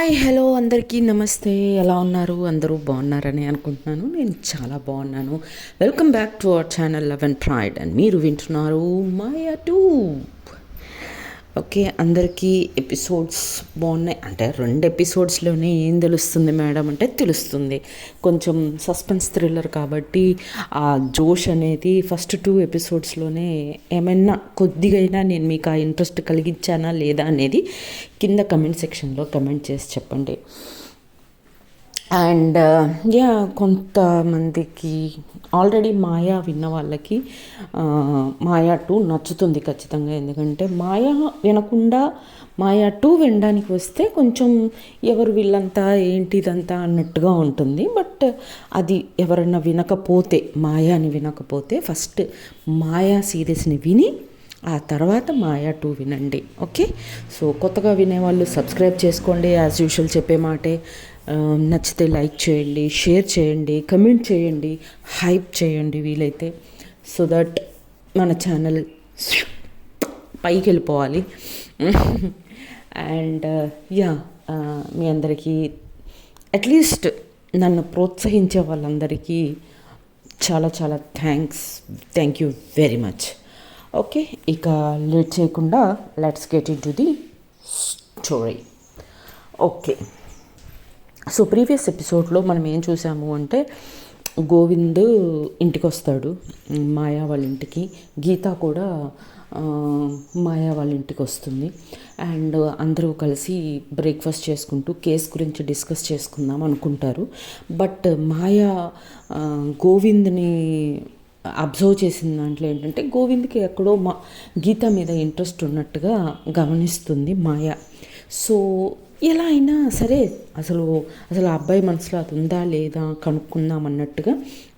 Hi hello అందరికీ నమస్తే. ఎలా ఉన్నారు? అందరూ బాగున్నారని అనుకుంటున్నాను. నేను చాలా బాగున్నాను. Welcome back to our channel love and pride and మీరు వింటున్నారు మాయా టూ. ఓకే, అందరికీ ఎపిసోడ్స్ బాగున్నాయి అంటే 2 ఎపిసోడ్స్లోనే ఏం తెలుస్తుంది మేడం అంటే తెలుస్తుంది. కొంచెం సస్పెన్స్ థ్రిల్లర్ కాబట్టి ఆ జోష్ అనేది ఫస్ట్ 2 ఎపిసోడ్స్లోనే ఏమైనా కొద్దిగైనా నేను మీకు ఆ ఇంట్రెస్ట్ కలిగించానా లేదా అనేది కింద కమెంట్ సెక్షన్లో కమెంట్ చేసి చెప్పండి. అండ్ కొంతమందికి ఆల్రెడీ మాయా విన్న వాళ్ళకి మాయా 2 నచ్చుతుంది ఖచ్చితంగా. ఎందుకంటే మాయా వినకుండా మాయా 2 వినడానికి వస్తే కొంచెం ఎవరు వీళ్ళంతా ఏంటి ఇదంతా అన్నట్టుగా ఉంటుంది. బట్ అది ఎవరన్నా వినకపోతే, మాయాని వినకపోతే ఫస్ట్ మాయా సిరీస్ని విని ఆ తర్వాత మాయా 2 వినండి. ఓకే, సో కొత్తగా వినేవాళ్ళు సబ్స్క్రైబ్ చేసుకోండి. యాజ్ యూజువల్ చెప్పే మాటే, నచ్చితే లైక్ చేయండి, షేర్ చేయండి, కమెంట్ చేయండి, హైప్ చేయండి వీలైతే, సో దట్ మన ఛానల్ పైకి వెళ్ళిపోవాలి. అండ్ మీ అందరికీ అట్లీస్ట్ నన్ను ప్రోత్సహించే వాళ్ళందరికీ చాలా చాలా thank you very much. Okay, ఇక లేట్ చేయకుండా let's get in to the story. Okay, so previous ఎపిసోడ్లో మనం ఏం చూసాము అంటే గోవింద్ ఇంటికి వస్తాడు, మాయా వాళ్ళ ఇంటికి. గీత కూడా మాయా వాళ్ళ ఇంటికి వస్తుంది. అండ్ అందరూ కలిసి బ్రేక్ఫాస్ట్ చేసుకుంటూ కేస్ గురించి డిస్కస్ చేసుకుందాం అనుకుంటారు. బట్ మాయా గోవింద్ని అబ్జర్వ్ చేసిన దాంట్లో ఏంటంటే గోవింద్కి ఎక్కడో గీత మీద ఇంట్రెస్ట్ ఉన్నట్టుగా గమనిస్తుంది మాయా. సో ఎలా అయినా సరే అసలు ఆ అబ్బాయి మనసులో అది ఉందా లేదా కనుక్కుందాం అన్నట్టుగా,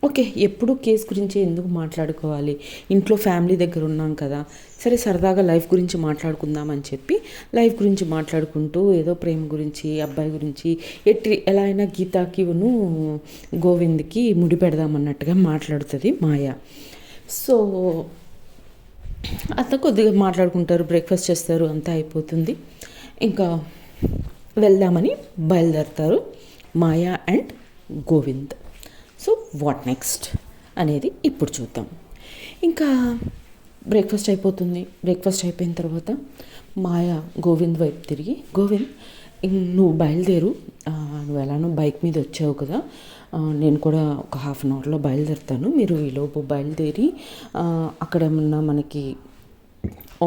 ఓకే ఎప్పుడు కేసు గురించి ఎందుకు మాట్లాడుకోవాలి, ఇంట్లో ఫ్యామిలీ దగ్గర ఉన్నాం కదా, సరే సరదాగా లైఫ్ గురించి మాట్లాడుకుందాం అని చెప్పి లైఫ్ గురించి మాట్లాడుకుంటూ ఏదో ప్రేమ గురించి, అబ్బాయి గురించి ఎలా అయినా గీతాకి గోవింద్కి ముడి పెడదామన్నట్టుగా మాట్లాడుతుంది మాయా. సో అంతా కొద్దిగా మాట్లాడుకుంటారు, బ్రేక్ఫాస్ట్ చేస్తారు, అంతా అయిపోతుంది. ఇంకా వెళ్దామని బయలుదేరుతారు Maya and Govind. So what next అనేది ఇప్పుడు చూద్దాం. ఇంకా బ్రేక్ఫాస్ట్ అయిపోతుంది. బ్రేక్ఫాస్ట్ అయిపోయిన తర్వాత మాయా గోవింద్ వైపు తిరిగి, గోవింద్ నువ్వు బయలుదేరు, నువ్వు ఎలానో బైక్ మీద వచ్చావు కదా, నేను కూడా ఒక హాఫ్ అన్ అవర్లో బయలుదేరుతాను, మీరు ఈలోపు బయలుదేరి అక్కడ ఏమన్నా మనకి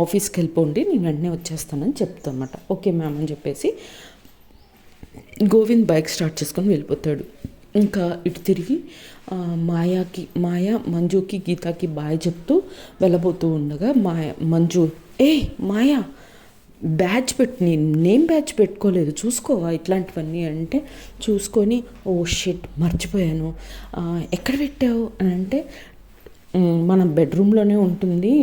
ఆఫీస్కి వెళ్ళిపోండి, నేను వెంటనే వచ్చేస్తానని చెప్తాను అన్నమాట. ఓకే మ్యామ్ అని చెప్పేసి గోవింద్ బైక్ స్టార్ట్ చేసుకొని వెళ్ళిపోతాడు. ఇంకా ఇటు తిరిగి మాయా మంజుకి గీతాకి బాయ్ చెప్తూ వెళ్ళబోతూ ఉండగా మంజు మాయా బ్యాచ్ నేమ్ బ్యాచ్ పెట్టుకోలేదు, చూసుకోవా ఇట్లాంటివన్నీ అంటే, చూసుకొని ఓ షిట్ మర్చిపోయాను, ఎక్కడ పెట్టావు అని అంటే, మన బెడ్రూమ్లోనే ఉంటుంది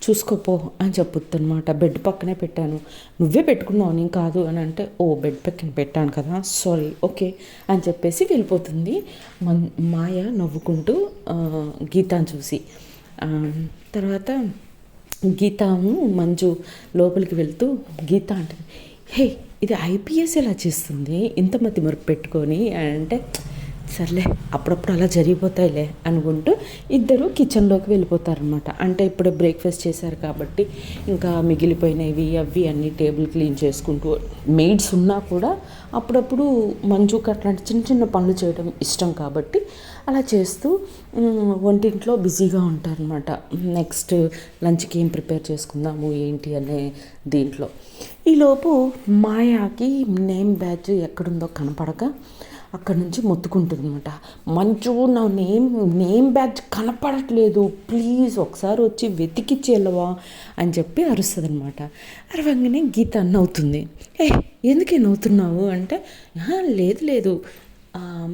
చూసుకోపో అని చెప్పుద్ది అనమాట. బెడ్ పక్కనే పెట్టాను, నువ్వే పెట్టుకున్నావు నేను కాదు అని అంటే, ఓ బెడ్ పక్కన పెట్టాను కదా, సారీ ఓకే అని చెప్పేసి వెళ్ళిపోతుంది మాయ నవ్వుకుంటూ గీతాను చూసి. తర్వాత గీతాను మంజు లోపలికి వెళ్తూ గీత అంటుంది, హే ఇది ఐపీఎస్ ఎలా చేస్తుంది ఇంత మతి మరుపు పెట్టుకొని అంటే, సర్లే అప్పుడప్పుడు అలా జరిగిపోతాయిలే అనుకుంటూ ఇద్దరు కిచెన్లోకి వెళ్ళిపోతారనమాట. అంటే ఇప్పుడు బ్రేక్ఫాస్ట్ చేశారు కాబట్టి ఇంకా మిగిలిపోయినవి అవి అన్నీ టేబుల్ క్లీన్ చేసుకుంటూ, మెయిడ్స్ ఉన్నా కూడా అప్పుడప్పుడు మంజుకి అట్లాంటి చిన్న చిన్న పనులు చేయడం ఇష్టం కాబట్టి అలా చేస్తూ వంటింట్లో బిజీగా ఉంటారనమాట. నెక్స్ట్ లంచ్కి ఏం ప్రిపేర్ చేసుకుందాము ఏంటి అనే దీంట్లో. ఈలోపు మాయాకి నేమ్ బ్యాడ్జ్ ఎక్కడుందో కనపడక అక్కడి నుంచి మొత్తుకుంటుంది అనమాట. మంచు నా నేమ్ బ్యాడ్జ్ కనపడట్లేదు, ప్లీజ్ ఒకసారి వచ్చి వెతికిచ్చేళ్ళవా అని చెప్పి అరుస్తుంది అనమాట. అరవంగానే గీత నవ్వుతుంది. ఎందుకే నవ్వుతున్నావు అంటే, లేదు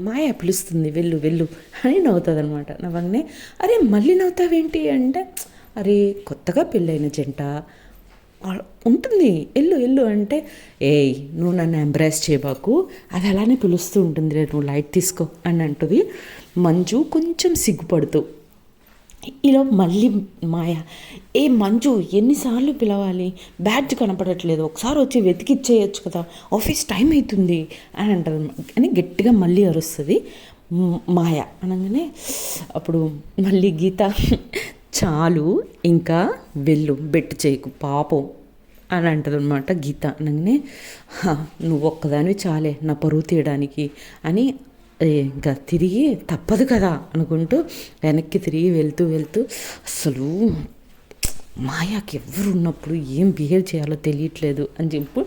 మాయా పిలుస్తుంది వెళ్ళు అని నవ్వుతుంది అనమాట. నవ్వగానే అరే మళ్ళీ నవ్వుతావేంటి అంటే, అరే కొత్తగా పెళ్ళైన జంట ఉంటుంది ఎల్లు అంటే, నువ్వు నన్ను ఎంబ్రాస్ చేయబాకు, అది అలానే పిలుస్తూ ఉంటుంది, నువ్వు లైట్ తీసుకో అని అంటుంది మంజు కొంచెం సిగ్గుపడుతూ. ఈలో మళ్ళీ మాయ, ఏ మంజు ఎన్నిసార్లు పిలవాలి, బ్యాడ్జ్ కనపడట్లేదు, ఒకసారి వచ్చి వెతికిచ్చేయచ్చు కదా, ఆఫీస్ టైం అవుతుంది అని అంటారు అని గట్టిగా మళ్ళీ అరుస్తుంది మాయ. అనగానే అప్పుడు మళ్ళీ గీత, చాలు ఇంకా వెళ్ళు, బెట్టు చేయకు పాపం అని అంటది అనమాట గీత. అనగానే నువ్వు ఒక్కదానివి చాలే నా పరువు తీయడానికి అని ఇంకా తిరిగి తప్పదు కదా అనుకుంటూ వెనక్కి తిరిగి వెళ్తూ వెళ్తూ అసలు మాయాకి ఎవరు ఉన్నప్పుడు ఏం బిహేవ్ చేయాలో తెలియట్లేదు అని చెప్పి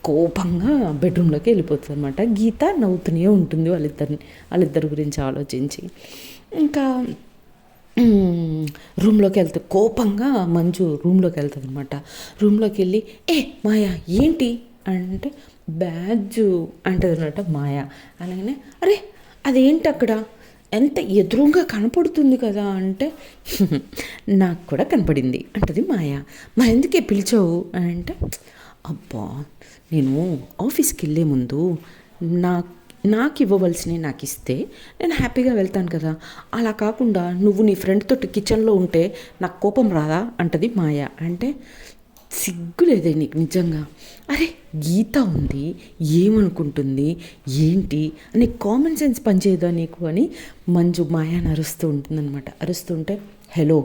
కోపంగా బెడ్రూమ్లోకి వెళ్ళిపోతుంది అనమాట. గీత నవ్వుతూనే ఉంటుంది వాళ్ళిద్దరి గురించి ఆలోచించి. ఇంకా రూమ్లోకి వెళ్తుంది కోపంగా మంజు రూమ్లోకి వెళ్తుంది అనమాట. రూమ్లోకి వెళ్ళి మాయా ఏంటి అంటే బ్యాడ్జు అంటది అనమాట మాయ. అనగానే అరే అదేంటి అక్కడ ఎంత ఎదురుగా కనపడుతుంది కదా అంటే నాకు కూడా కనపడింది అంటది మాయ. మరి ఎందుకే పిలిచావు అని అంటే అబ్బా నేను ఆఫీస్కి వెళ్ళే ముందు నాకు ఇవ్వవలసినవి నాకు ఇస్తే నేను హ్యాపీగా వెళ్తాను కదా, అలా కాకుండా నువ్వు నీ ఫ్రెండ్తో కిచెన్లో ఉంటే నాకు కోపం రాదా అంటది మాయ. అంటే సిగ్గులేదే నీకు నిజంగా, అరే గీత ఉంది ఏమనుకుంటుంది ఏంటి అని కామన్ సెన్స్ పనిచేయదా నీకు అని మంజు మాయాని అరుస్తూ ఉంటుందన్నమాట. అరుస్తుంటే హలో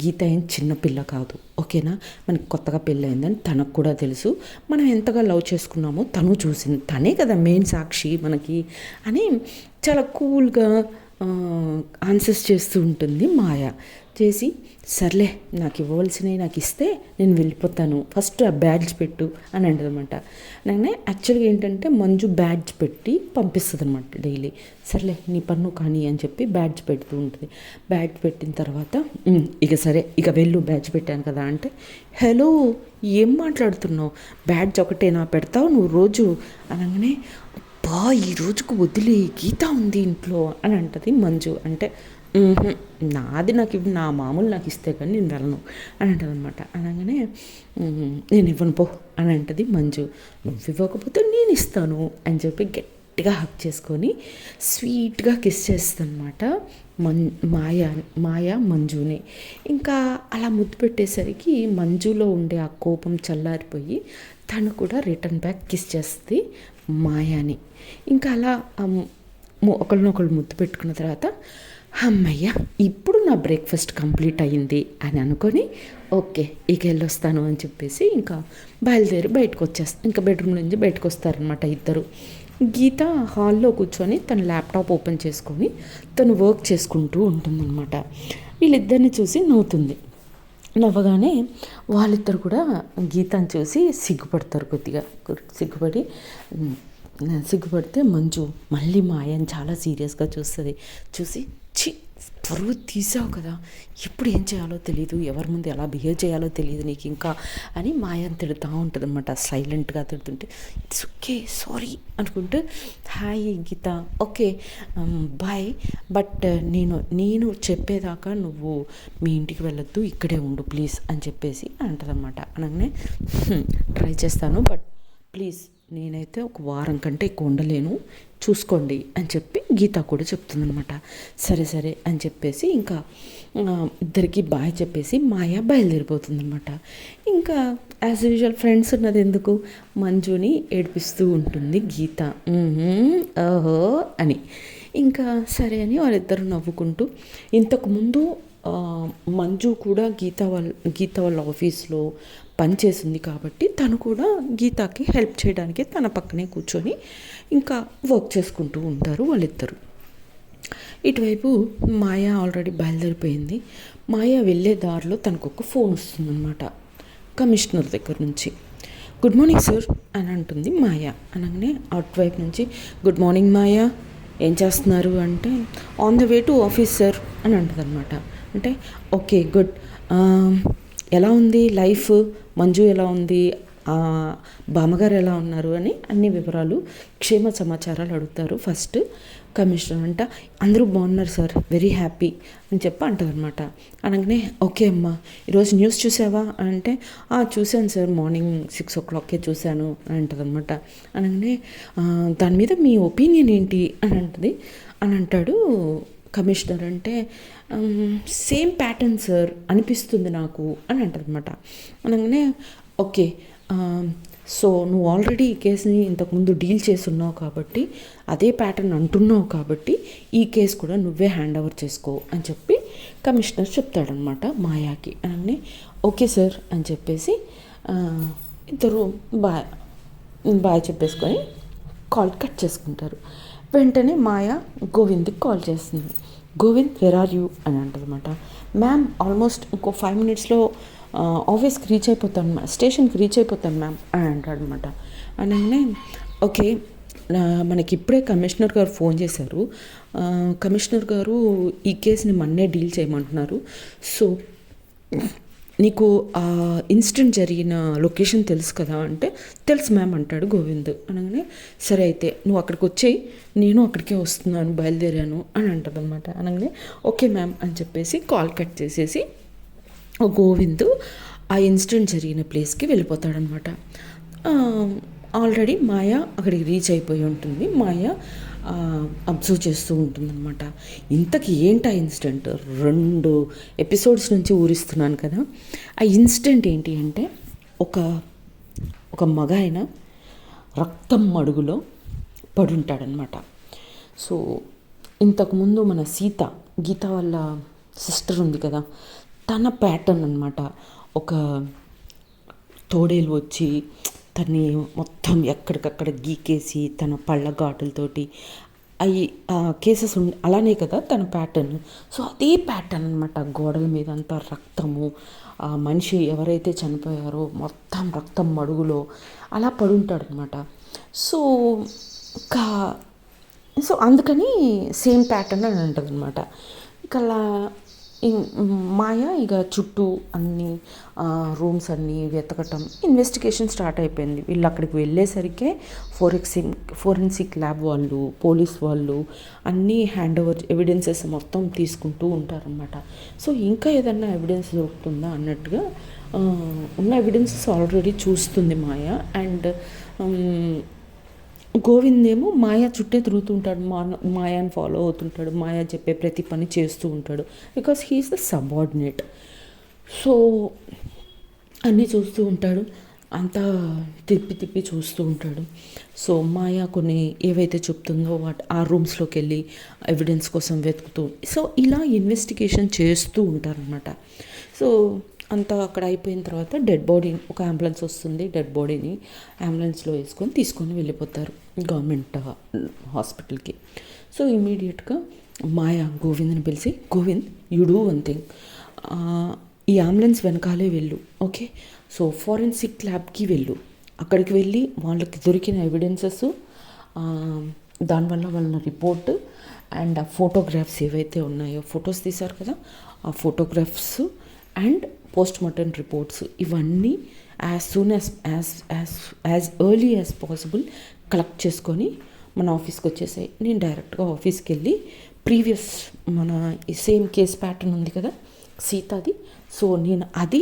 గీత ఏం చిన్నపిల్ల కాదు ఓకేనా, మనకి కొత్తగా పెళ్ళయిందని తనకు కూడా తెలుసు, మనం ఎంతగా లవ్ చేసుకున్నామో తను చూసింది, తనే కదా మెయిన్ సాక్షి మనకి అని చాలా కూల్గా ఆన్సర్స్ చేస్తూ ఉంటుంది మాయ. చేసి సర్లే నాకు ఇవ్వవలసినవి నాకు ఇస్తే నేను వెళ్ళిపోతాను, ఫస్ట్ ఆ బ్యాడ్జ్ పెట్టు అని అంటది అనమాట. నేను యాక్చువల్గా ఏంటంటే మంజు బ్యాడ్జ్ పెట్టి పంపిస్తుంది అనమాట డైలీ. సర్లే నీ పన్ను కానీ అని చెప్పి బ్యాడ్జ్ పెడుతూ ఉంటుంది. బ్యాడ్జ్ పెట్టిన తర్వాత ఇక సరే ఇక వెళ్ళు బ్యాడ్జ్ పెట్టాను కదా అంటే హలో ఏం మాట్లాడుతున్నావు, బ్యాడ్జ్ ఒకటేనా పెడతావు నువ్వు రోజు అనగానే బా ఈ రోజుకు వదిలే గీత ఉంది ఇంట్లో అని అంటది మంజు. అంటే నాది నాకు నా మామూలు నాకు ఇస్తే కానీ నేను వెళ్ళను అని అంటది అనమాట. అనగానే నేను ఇవ్వను పో అని అంటది మంజు. నువ్వు ఇవ్వకపోతే నేను ఇస్తాను అని చెప్పి గట్టిగా హక్ చేసుకొని స్వీట్గా కిస్ చేస్తుంది అనమాట మాయ మంజుని. ఇంకా అలా ముద్దు పెట్టేసరికి మంజులో ఉండే ఆ కోపం చల్లారిపోయి తను కూడా రిటర్న్ బ్యాక్ కిస్ చేస్తుంది మాయాని. ఇంకా అలా ఒకళ్ళనొకళ్ళు ముద్దు పెట్టుకున్న తర్వాత అమ్మయ్య ఇప్పుడు నా బ్రేక్ఫాస్ట్ కంప్లీట్ అయ్యింది అని అనుకొని ఓకే ఇక వెళ్ళొస్తాను అని చెప్పేసి ఇంకా బయలుదేరి బయటకు వచ్చేస్తాను. ఇంకా బెడ్రూమ్ నుంచి బయటకు వస్తారనమాట ఇద్దరు. గీత హాల్లో కూర్చొని తన ల్యాప్టాప్ ఓపెన్ చేసుకొని తను వర్క్ చేసుకుంటూ ఉంటుందన్నమాట. వీళ్ళిద్దరిని చూసి నవ్వుతుంది. నవ్వగానే వాళ్ళిద్దరు కూడా గీతను చూసి సిగ్గుపడతారు, కొద్దిగా సిగ్గుపడితే మంజు మళ్ళీ మాయని చాలా సీరియస్గా చూసి పరువు తీసావు కదా, ఇప్పుడు ఏం చేయాలో తెలియదు, ఎవరి ముందు ఎలా బిహేవ్ చేయాలో తెలియదు నీకు ఇంకా అని మాయని తిడుతూ ఉంటుంది అనమాట. సైలెంట్గా తిడుతుంటే ఇట్స్ ఓకే సారీ అనుకుంటూ hi Geetha okay bye but నేను చెప్పేదాకా నువ్వు మీ ఇంటికి వెళ్ళొద్దు ఇక్కడే ఉండు ప్లీజ్ అని చెప్పేసి అంటదన్నమాట. అనగానే ట్రై చేస్తాను బట్ ప్లీజ్ నేనైతే ఒక వారం కంటే ఎక్కువ ఉండలేను చూసుకోండి అని చెప్పి గీత కూడా చెప్తుందనమాట. సరే అని చెప్పేసి ఇంకా ఇద్దరికి బాయ్ చెప్పేసి మాయ బయలుదేరిపోతుందనమాట. ఇంకా యాజ్ యూజువల్ ఫ్రెండ్స్ ఉన్నది ఎందుకు మంజుని ఏడిపిస్తూ ఉంటుంది గీత ఓహో అని. ఇంకా సరే అని వాళ్ళిద్దరు నవ్వుకుంటూ ఇంతకుముందు మంజు కూడా గీత వాళ్ళ ఆఫీస్లో పనిచేసింది కాబట్టి తను కూడా గీతకి హెల్ప్ చేయడానికి తన పక్కనే కూర్చొని ఇంకా వర్క్ చేసుకుంటూ ఉంటారు వాళ్ళిద్దరు. ఇటువైపు మాయ ఆల్రెడీ బయలుదేరిపోయింది. మాయ వెళ్ళే దారిలో తనకు ఒక ఫోన్ వస్తుందన్నమాట కమిషనర్ దగ్గర నుంచి. గుడ్ మార్నింగ్ సార్ అని అంటుంది మాయ. అనగానే అటువైపు నుంచి గుడ్ మార్నింగ్ మాయ ఏం చేస్తున్నారు అంటే on the way to office sir అని అంటుంది అనమాట. అంటే ఓకే గుడ్, ఎలా ఉంది లైఫ్, మంజు ఎలా ఉంది, బామ్మగారు ఎలా ఉన్నారు అని అన్ని వివరాలు క్షేమ సమాచారాలు అడుగుతారు ఫస్ట్ కమిషనర్. అంట అందరూ బాగున్నారు సార్ వెరీ హ్యాపీ అని చెప్పి అంటారనమాట. అనగానే ఓకే అమ్మా ఈరోజు న్యూస్ చూసావా అంటే చూశాను సార్ మార్నింగ్ 6 o'clock చూశాను అని అంటదనమాట. అనగానే దాని మీద మీ ఒపీనియన్ ఏంటి అని అంటాడు కమిషనర్ అంటే సేమ్ ప్యాటర్న్ సార్ అనిపిస్తుంది నాకు అని అంటారనమాట. అనగానే ఓకే, సో నువ్వు ఆల్రెడీ ఈ కేసుని ఇంతకుముందు డీల్ చేస్తున్నావు కాబట్టి అదే ప్యాటర్న్ అంటున్నావు కాబట్టి ఈ కేసు కూడా నువ్వే హ్యాండ్ ఓవర్ చేసుకో అని చెప్పి కమిషనర్ చెప్తాడనమాట మాయాకి. అనగానే ఓకే సార్ అని చెప్పేసి ఇద్దరు బాయ్ బాయ్ చెప్పేసుకొని కాల్ కట్ చేసుకుంటారు. వెంటనే మాయా గోవింద్కి కాల్ చేస్తుంది. గోవింద్ వెర్ ఆర్ యూ అని అంటదన్నమాట. మ్యామ్ ఆల్మోస్ట్ ఇంకో 5 minutesలో ఆఫీస్కి రీచ్ అయిపోతాను, స్టేషన్కి రీచ్ అయిపోతాను మ్యామ్ అని అంటాడనమాట. అనగానే ఓకే, మనకి ఇప్పుడే కమిషనర్ గారు ఫోన్ చేశారు. కమిషనర్ గారు ఈ కేసుని మొన్నే డీల్ చేయమంటున్నారు. సో నీకు ఆ ఇన్సిడెంట్ జరిగిన లొకేషన్ తెలుసు కదా అంటే తెలుసు మ్యామ్ అంటాడు గోవింద్. అనగానే సరే అయితే నువ్వు అక్కడికి వచ్చేయి, నేను అక్కడికే వస్తున్నాను, బయలుదేరాను అని అంటదనమాట. అనగానే ఓకే మ్యామ్ అని చెప్పేసి కాల్ కట్ చేసేసి గోవింద్ ఆ ఇన్సిడెంట్ జరిగిన ప్లేస్కి వెళ్ళిపోతాడనమాట. ఆల్రెడీ మాయ అక్కడికి రీచ్ అయిపోయి ఉంటుంది. మాయ అబ్జర్వ్ చేస్తూ ఉంటుందన్నమాట. ఇంతకీ ఏంటి ఆ ఇన్సిడెంట్? 2 ఎపిసోడ్స్ నుంచి ఊరిస్తున్నాను కదా. ఆ ఇన్సిడెంట్ ఏంటి అంటే ఒక మగాయన రక్తం మడుగులో పడుంటాడనమాట. సో ఇంతకుముందు మన గీత వాళ్ళ సిస్టర్ ఉంది కదా, తన ప్యాటర్న్ అనమాట. ఒక తోడేలు వచ్చి తన్ని మొత్తం ఎక్కడికక్కడ గీకేసి తన పళ్ళ ఘాటులతోటి అవి కేసెస్ అలానే కదా తన ప్యాటర్న్. సో అదే ప్యాటర్న్ అనమాట. గోడల మీద అంతా రక్తము, ఆ మనిషి ఎవరైతే చనిపోయారో మొత్తం రక్తం మడుగులో అలా పడుంటాడు అనమాట. సో సో అందుకని సేమ్ ప్యాటర్న్ అని ఉంటుంది అనమాట. ఇక అలా మాయ ఇక చుట్టూ అన్ని రూమ్స్ అన్నీ వెతకటం, ఇన్వెస్టిగేషన్ స్టార్ట్ అయిపోయింది. వీళ్ళు అక్కడికి వెళ్ళేసరికే ఫోరెన్సిక్ ల్యాబ్ వాళ్ళు, పోలీస్ వాళ్ళు అన్నీ హ్యాండ్ ఓవర్ ఎవిడెన్సెస్ మొత్తం తీసుకుంటూ ఉంటారనమాట. సో ఇంకా ఏదన్నా ఎవిడెన్స్ దొరుకుతుందా అన్నట్టుగా ఉన్న ఎవిడెన్సెస్ ఆల్రెడీ చూస్తుంది మాయ. అండ్ గోవింద్ ఏమో మాయా చుట్టే తిరుగుతుంటాడు, మాయాని ఫాలో అవుతుంటాడు, మాయా చెప్పే ప్రతి పని చేస్తూ ఉంటాడు. Because he's the subordinate. So అన్నీ చూస్తూ ఉంటాడు, అంతా తిప్పి చూస్తూ ఉంటాడు. సో మాయా కొన్ని ఏవైతే చెప్తుందో ఆ రూమ్స్లోకి వెళ్ళి ఎవిడెన్స్ కోసం వెతుకుతూ, సో ఇలా ఇన్వెస్టిగేషన్ చేస్తూ ఉంటారనమాట. సో అంతా అక్కడ అయిపోయిన తర్వాత డెడ్ బాడీ, ఒక అంబులెన్స్ వస్తుంది, డెడ్ బాడీని అంబులెన్స్లో తీసుకొని వెళ్ళిపోతారు గవర్నమెంట్ హాస్పిటల్కి. సో ఇమీడియట్గా మాయా గోవింద్ని పిలిచి, Govind you do one thing, ఈ అంబులెన్స్ వెనకాలే వెళ్ళు, ఓకే? సో ఫోరెన్సిక్ ల్యాబ్కి వెళ్ళు, అక్కడికి వెళ్ళి వాళ్ళకి దొరికిన ఎవిడెన్సెస్, దానివల్ల వాళ్ళ రిపోర్ట్ అండ్ ఆ ఫోటోగ్రాఫ్స్ ఏవైతే ఉన్నాయో, ఫొటోస్ తీశారు కదా, ఆ photographs and post mortem reports ఇవన్నీ as soon as early as possible collect చేసుకొని మన ఆఫీస్కి వచ్చేసాయి. నేను డైరెక్ట్గా ఆఫీస్కి వెళ్ళి ప్రీవియస్ మన సేమ్ కేస్ ప్యాటర్న్ ఉంది కదా సీతాది, సో నేను అది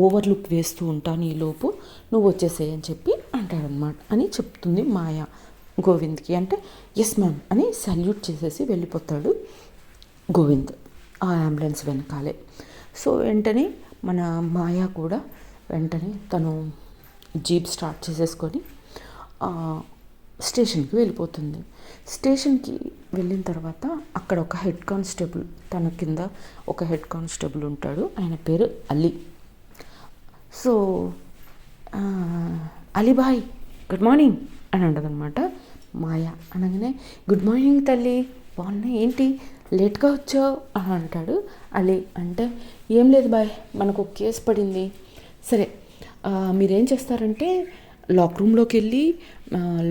ఓవర్లుక్ వేస్తూ ఉంటాను, ఈలోపు నువ్వు వచ్చేసాయి అని చెప్పి అంటాడనమాట అని చెప్తుంది మాయా గోవింద్కి. అంటే ఎస్ మ్యామ్ అని సల్యూట్ చేసేసి వెళ్ళిపోతాడు గోవింద్ ఆ అంబులెన్స్ వెనకాలే. సో వెంటనే మన మాయా కూడా వెంటనే తను జీప్ స్టార్ట్ చేసేసుకొని స్టేషన్కి వెళ్ళిపోతుంది. స్టేషన్కి వెళ్ళిన తర్వాత అక్కడ ఒక హెడ్ కానిస్టేబుల్, తన కింద ఒక హెడ్ కానిస్టేబుల్ ఉంటాడు, ఆయన పేరు Ali. So Ali Bhai good morning అని అంటదనమాట మాయా. అనగానే గుడ్ మార్నింగ్ తల్లి, బాగున్నా, ఏంటి లేట్గా వచ్చావు అని అంటాడు అలీ. అంటే ఏం లేదు బాయ్, మనకు ఒక కేసు పడింది. సరే మీరేం చేస్తారంటే లాక్ రూమ్లోకి వెళ్ళి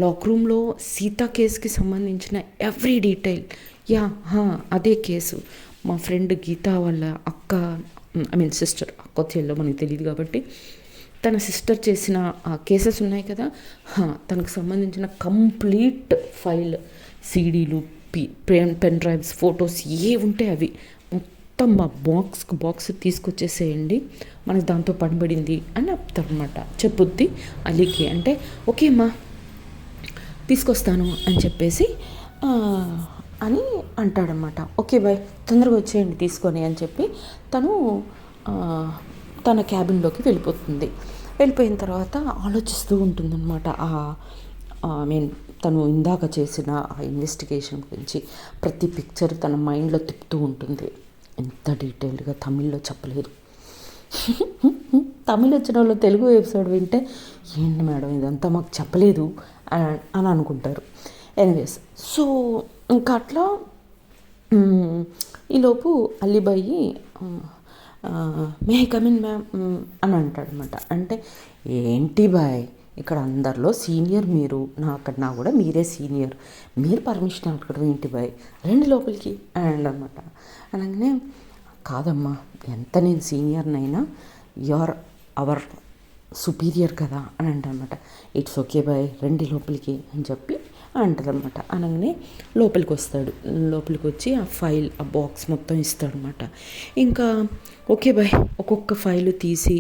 లాక్ రూమ్లో సీతా కేసుకి సంబంధించిన ఎవ్రీ డీటెయిల్, అదే కేసు మా ఫ్రెండ్ గీత వాళ్ళ అక్క, సిస్టర్, అక్క చెల్లో మనకు తెలియదు కాబట్టి తన సిస్టర్ చేసిన కేసెస్ ఉన్నాయి కదా, తనకు సంబంధించిన కంప్లీట్ ఫైల్, సీడీలు, పెన్ డ్రైవ్స్, ఫొటోస్ ఏ ఉంటే అవి మొత్తం మా బాక్స్ తీసుకొచ్చేసేయండి, మనకు దాంతో పనిపడింది అని చెప్తారనమాట. చెప్పుద్ది అలీకి. అంటే ఓకే అమ్మా తీసుకొస్తాను అని చెప్పేసి అని అంటాడనమాట. ఓకే బాయ్, తొందరగా వచ్చేయండి తీసుకొని అని చెప్పి తను తన క్యాబిన్లోకి వెళ్ళిపోతుంది. వెళ్ళిపోయిన తర్వాత ఆలోచిస్తూ ఉంటుందన్నమాట. ఐ మీన్ తను ఇందాక చేసిన ఆ ఇన్వెస్టిగేషన్ గురించి ప్రతి పిక్చర్ తన మైండ్లో తిప్పుతూ ఉంటుంది. ఎంత డీటెయిల్డ్గా తమిళ్లో చెప్పలేదు. తమిళ్ వచ్చిన వాళ్ళు తెలుగు ఎపిసోడ్ వింటే ఏంటి మేడం ఇదంతా మాకు చెప్పలేదు అని అనుకుంటారు. ఎనీవేస్, సో ఇంకా అట్లా ఈలోపు Alibhai may I come in ma'am అని అంటాడనమాట. అంటే ఏంటి బాయ్, ఇక్కడ అందరిలో సీనియర్ మీరు, నాకన్నా కూడా మీరే సీనియర్, మీరు పర్మిషన్ అడగడం ఏంటి బాయ్, రండి లోపలికి అని అనమాట. అనగానే కాదమ్మా, ఎంత నేను సీనియర్నైనా యువర్ అవర్ సుపీరియర్ కదా అని అంటనమాట. ఇట్స్ ఓకే బాయ్, రండి లోపలికి అని చెప్పి అంటదనమాట. అనగానే లోపలికి వస్తాడు. లోపలికి వచ్చి ఆ ఫైల్, ఆ బాక్స్ మొత్తం ఇస్తాడనమాట. ఇంకా ఓకే బాయ్, ఒక్కొక్క ఫైలు తీసి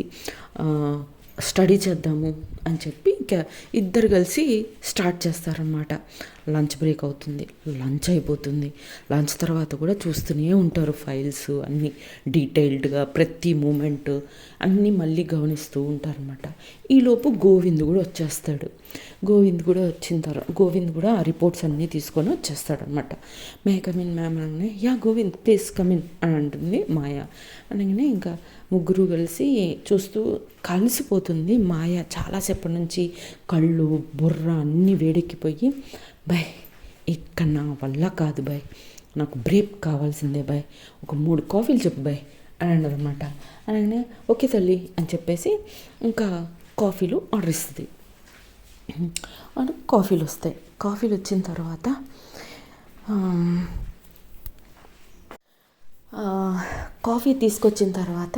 స్టడీ చేద్దాము అని చెప్పి ఇంకా ఇద్దరు కలిసి స్టార్ట్ చేస్తారనమాట. లంచ్ బ్రేక్ అవుతుంది, లంచ్ అయిపోతుంది. లంచ్ తర్వాత కూడా చూస్తూనే ఉంటారు ఫైల్స్ అన్నీ డీటెయిల్డ్గా, ప్రతి మూమెంట్ అన్నీ మళ్ళీ గమనిస్తూ ఉంటారనమాట. ఈలోపు గోవింద్ కూడా వచ్చేస్తాడు. గోవింద్ కూడా ఆ రిపోర్ట్స్ అన్నీ తీసుకొని వచ్చేస్తాడనమాట. మే కమిన్ మ్యామ్ అనగానే యా గోవింద్ ప్లీజ్ కమిన్ అని అంటుంది మాయ. అనగానే ఇంకా ముగ్గురు కలిసి చూస్తూ కలిసిపోతుంది. మాయ చాలాసేపటి నుంచి కళ్ళు బుర్ర అన్నీ వేడెక్కిపోయి బాయ్ ఇక్కడ నా వల్ల కాదు బాయ్, నాకు బ్రేక్ కావాల్సిందే బాయ్, ఒక 3 కాఫీలు చెప్పు బాయ్ అని అన్నదన్నమాట. అనగానే ఓకే తల్లి అని చెప్పేసి ఇంకా కాఫీలు ఆర్డర్ ఇస్తుంది. కాఫీలు వస్తాయి. కాఫీలు వచ్చిన తర్వాత కాఫీ తీసుకొచ్చిన తర్వాత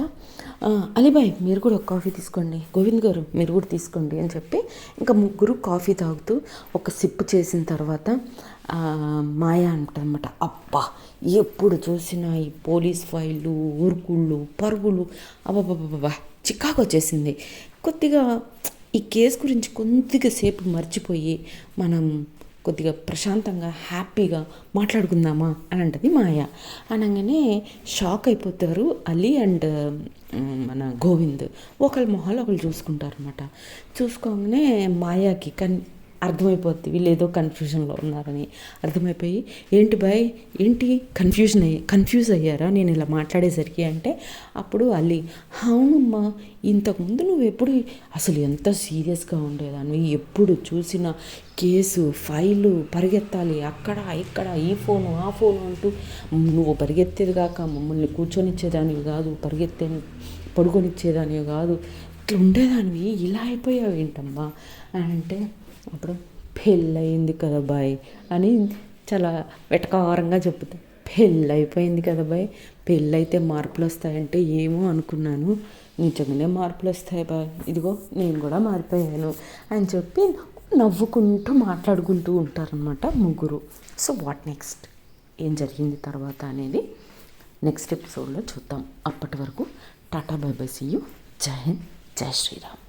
అలీబాయ్ మీరు కూడా ఒక కాఫీ తీసుకోండి, గోవింద్ గారు మీరు కూడా తీసుకోండి అని చెప్పి ఇంకా ముగ్గురు కాఫీ తాగుతూ ఒక సిప్ చేసిన తర్వాత మాయ అంటనమాట, అబ్బా ఎప్పుడు చూసినా ఈ పోలీస్ ఫైళ్ళు, ఊరుకుళ్ళు, పరుగులు, అబ్బాబ్బాబ్బా చికాకు వచ్చేసింది. కొద్దిగా ఈ కేసు గురించి కొద్దిగా సేపు మర్చిపోయి మనం కొద్దిగా ప్రశాంతంగా హ్యాపీగా మాట్లాడుకుందామా అని అంటది మాయ. అనగానే షాక్ అయిపోతారు అలీ అండ్ మన గోవింద్. ఒకళ్ళ మొహాలు ఒకళ్ళు చూసుకుంటారు అనమాట. చూసుకోగానే మాయాకి అర్థమైపోద్ది వీళ్ళు ఏదో కన్ఫ్యూజన్లో ఉన్నారని. అర్థమైపోయి ఏంటి బాయ్ ఏంటి కన్ఫ్యూజ్ అయ్యారా నేను ఇలా మాట్లాడేసరికి అంటే అప్పుడు అలీ అవునమ్మా, ఇంతకుముందు నువ్వు ఎప్పుడు అసలు ఎంత సీరియస్గా ఉండేదాన్ని, ఎప్పుడు చూసిన కేసు ఫైలు పరిగెత్తాలి అక్కడ ఇక్కడ, ఈ ఫోను ఆ ఫోను అంటూ నువ్వు పరిగెత్తేది కాక మమ్మల్ని కూర్చొనిచ్చేదానివి కాదు, పడుకొనిచ్చేదానివి కాదు, ఇట్లా ఉండేదానివి, ఇలా అయిపోయావు ఏంటమ్మా అని అంటే అప్పుడు పెళ్ళయింది కదా బాయ్ అని చాలా వెటకారంగా చెప్తా. పెళ్ళైపోయింది కదా బాయ్, పెళ్ళైతే మార్పులు వస్తాయంటే ఏమో అనుకున్నాను, నిజంగానే మార్పులు వస్తాయి బాయ్, ఇదిగో నేను కూడా మారిపోయాను అని చెప్పి నవ్వుకుంటూ మాట్లాడుకుంటూ ఉంటారనమాట ముగ్గురు. సో వాట్ నెక్స్ట్, ఏం జరిగింది తర్వాత అనేది నెక్స్ట్ ఎపిసోడ్లో చూద్దాం. అప్పటి వరకు tata bye bye, see you, జై హింద్, జై శ్రీరామ్.